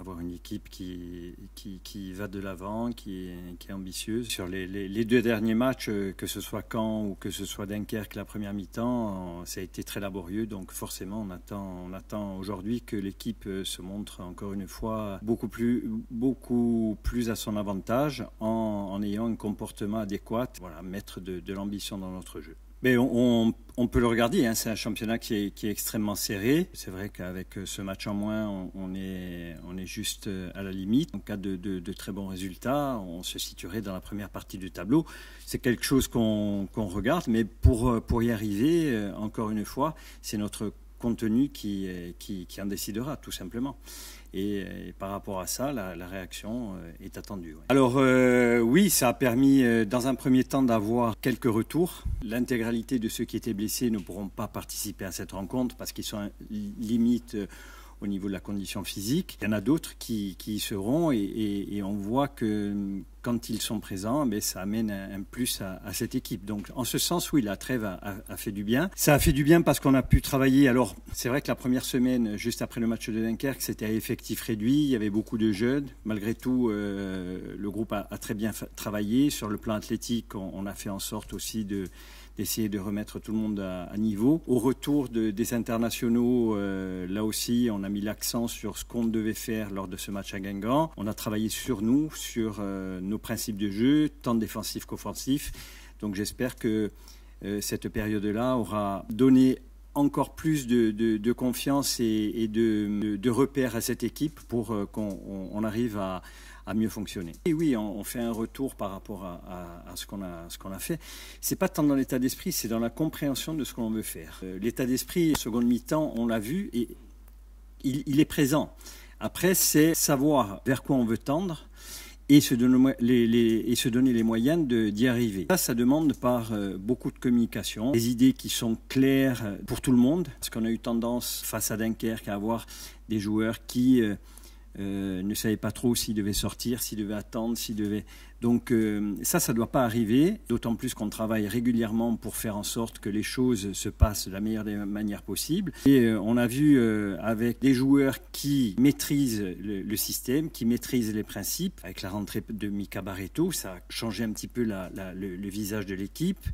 avoir une équipe qui va de l'avant, qui est ambitieuse. Sur les deux derniers matchs, que ce soit Caen ou que ce soit Dunkerque, la première mi-temps, ça a été très laborieux. Donc forcément, on attend aujourd'hui que l'équipe se montre encore une fois beaucoup plus à son avantage en ayant un comportement adéquat, voilà, mettre de l'ambition dans notre jeu. Mais on peut le regarder, hein, c'est un championnat qui est extrêmement serré. C'est vrai qu'avec ce match en moins, on est juste à la limite. En cas de très bons résultats, on se situerait dans la première partie du tableau. C'est quelque chose qu'on regarde, mais pour y arriver, encore une fois, c'est notre contenu qui en décidera, tout simplement. Et par rapport à ça, la réaction est attendue. Ouais. Alors oui, ça a permis dans un premier temps d'avoir quelques retours. L'intégralité de ceux qui étaient blessés ne pourront pas participer à cette rencontre parce qu'ils sont limite au niveau de la condition physique. Il y en a d'autres qui y seront et on voit que quand ils sont présents, ça amène un plus à cette équipe. Donc en ce sens, oui, la trêve a fait du bien. Ça a fait du bien parce qu'on a pu travailler. Alors c'est vrai que la première semaine, juste après le match de Dunkerque, c'était à effectif réduit. Il y avait beaucoup de jeunes. Malgré tout, le groupe a très bien travaillé. Sur le plan athlétique, on a fait en sorte aussi d'essayer de remettre tout le monde à niveau. Au retour des internationaux, là aussi, on a mis l'accent sur ce qu'on devait faire lors de ce match à Guingamp. On a travaillé sur nous, sur nos principes de jeu, tant défensifs qu'offensifs. Donc j'espère que cette période-là aura donné encore plus de confiance et de repères à cette équipe pour qu'on arrive à mieux fonctionner. Et oui, on fait un retour par rapport à ce qu'on a fait. C'est pas tant dans l'état d'esprit, c'est dans la compréhension de ce qu'on veut faire. L'état d'esprit, seconde mi-temps, on l'a vu et il est présent. Après, c'est savoir vers quoi on veut tendre et se donner les moyens d'y arriver. Ça demande par beaucoup de communication, des idées qui sont claires pour tout le monde, parce qu'on a eu tendance, face à Dunkerque, à avoir des joueurs qui ne savaient pas trop s'ils devaient sortir, s'ils devaient attendre, s'ils devaient... Donc ça ne doit pas arriver, d'autant plus qu'on travaille régulièrement pour faire en sorte que les choses se passent de la meilleure des manières possibles. Et on a vu avec des joueurs qui maîtrisent le système, qui maîtrisent les principes, avec la rentrée de Mika Barreto, ça a changé un petit peu le visage de l'équipe,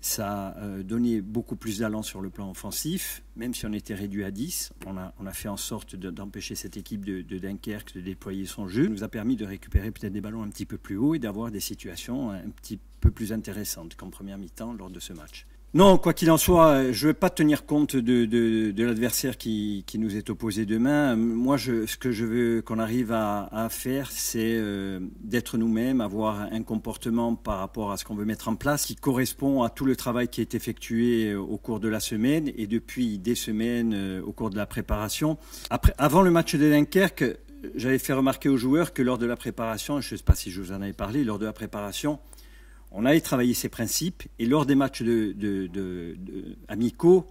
ça a donné beaucoup plus d'allant sur le plan offensif, même si on était réduit à 10, on a fait en sorte d'empêcher cette équipe de Dunkerque de déployer son jeu. Ça nous a permis de récupérer peut-être des ballons un petit peu plus haut et d'avoir des situations un petit peu plus intéressantes qu'en première mi-temps lors de ce match. Non, quoi qu'il en soit, je ne vais pas tenir compte de l'adversaire qui nous est opposé demain. Moi, ce que je veux qu'on arrive à faire, c'est d'être nous-mêmes, avoir un comportement par rapport à ce qu'on veut mettre en place qui correspond à tout le travail qui est effectué au cours de la semaine et depuis des semaines au cours de la préparation. Avant le match de Dunkerque, j'avais fait remarquer aux joueurs que lors de la préparation, je ne sais pas si je vous en avais parlé, lors de la préparation, on allait travailler ces principes et lors des matchs amicaux,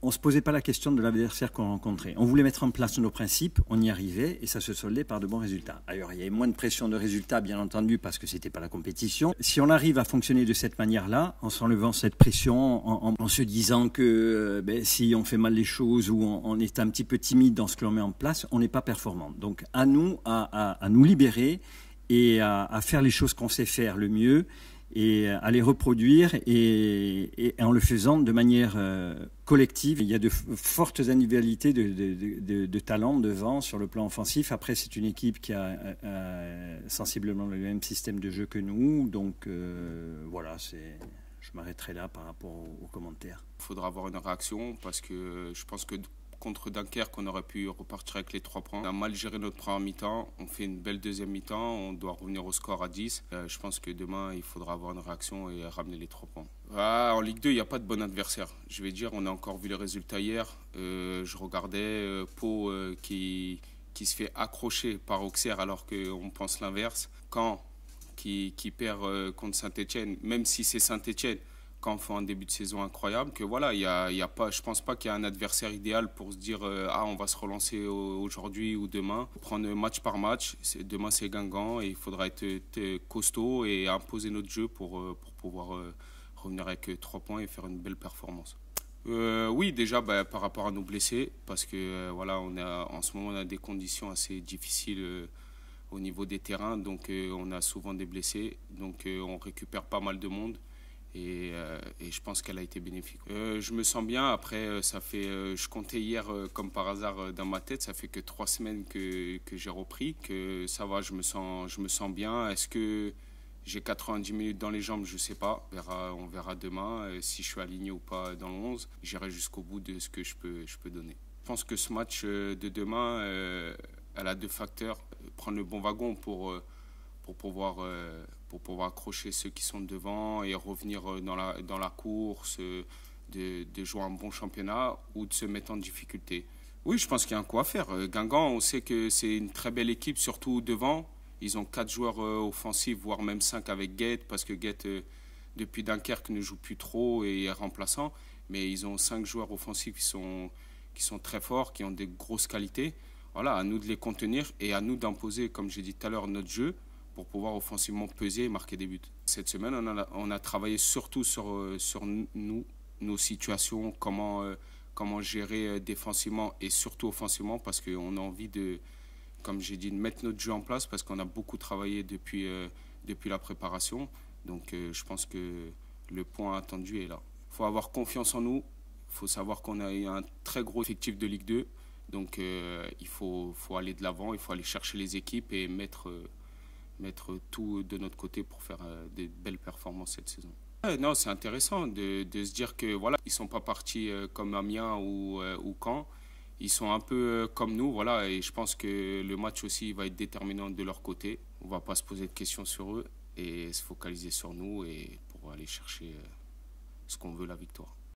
on ne se posait pas la question de l'adversaire qu'on rencontrait. On voulait mettre en place nos principes, on y arrivait et ça se soldait par de bons résultats. Alors il y avait moins de pression de résultats, bien entendu, parce que ce n'était pas la compétition. Si on arrive à fonctionner de cette manière-là, en s'enlevant cette pression, en se disant que si on fait mal les choses ou on est un petit peu timide dans ce que l'on met en place, on n'est pas performant. Donc à nous, à nous libérer et à faire les choses qu'on sait faire le mieux et à les reproduire et en le faisant de manière collective. Il y a de fortes individualités de talents devant sur le plan offensif. Après, c'est une équipe qui a sensiblement le même système de jeu que nous. Donc voilà, je m'arrêterai là par rapport aux commentaires. Il faudra avoir une réaction parce que je pense que contre Dunkerque, on aurait pu repartir avec les 3 points. On a mal géré notre première mi-temps, on fait une belle deuxième mi-temps, on doit revenir au score à 10. Je pense que demain, il faudra avoir une réaction et ramener les 3 points. En Ligue 2, il n'y a pas de bon adversaire. Je vais dire, on a encore vu les résultats hier. Je regardais Pau qui se fait accrocher par Auxerre alors qu'on pense l'inverse. Caen qui perd contre Saint-Etienne, même si c'est Saint-Etienne, quand on fait un début de saison incroyable, que voilà, y a pas, je ne pense pas qu'il y a un adversaire idéal pour se dire on va se relancer aujourd'hui ou demain. Prendre match par match, demain c'est Guingamp et il faudra être costaud et imposer notre jeu pour pouvoir revenir avec 3 points et faire une belle performance. Oui, déjà par rapport à nos blessés, parce que voilà, en ce moment on a des conditions assez difficiles au niveau des terrains, donc on a souvent des blessés, donc on récupère pas mal de monde et je pense qu'elle a été bénéfique. Je me sens bien. Après, je comptais hier comme par hasard dans ma tête, ça fait que 3 semaines que j'ai repris, que ça va, je me sens bien. Est-ce que j'ai 90 minutes dans les jambes? Je sais pas. On verra demain si je suis aligné ou pas dans le 11. J'irai jusqu'au bout de ce que je peux donner. Je pense que ce match de demain, elle a deux facteurs. Prendre le bon wagon pour pouvoir accrocher ceux qui sont devant et revenir dans la course, de jouer un bon championnat ou de se mettre en difficulté. Oui, je pense qu'il y a un coup à faire. Guingamp, on sait que c'est une très belle équipe, surtout devant. Ils ont 4 joueurs offensifs, voire même 5 avec Guette, parce que Guette, depuis Dunkerque, ne joue plus trop et est remplaçant. Mais ils ont 5 joueurs offensifs qui sont très forts, qui ont des grosses qualités. Voilà, à nous de les contenir et à nous d'imposer, comme j'ai dit tout à l'heure, notre jeu pour pouvoir offensivement peser et marquer des buts. Cette semaine, on a travaillé surtout sur nous, nos situations, comment gérer défensivement et surtout offensivement, parce qu'on a envie de, comme j'ai dit, de mettre notre jeu en place, parce qu'on a beaucoup travaillé depuis la préparation. Donc je pense que le point attendu est là. Il faut avoir confiance en nous. Il faut savoir qu'on a un très gros effectif de Ligue 2. Donc il faut aller de l'avant, il faut aller chercher les équipes et mettre tout de notre côté pour faire des belles performances cette saison. Non, c'est intéressant de se dire que voilà, ils sont pas partis comme Amiens ou Caen. Ils sont un peu comme nous, voilà, et je pense que le match aussi va être déterminant de leur côté. On va pas se poser de questions sur eux et se focaliser sur nous et pour aller chercher ce qu'on veut, la victoire.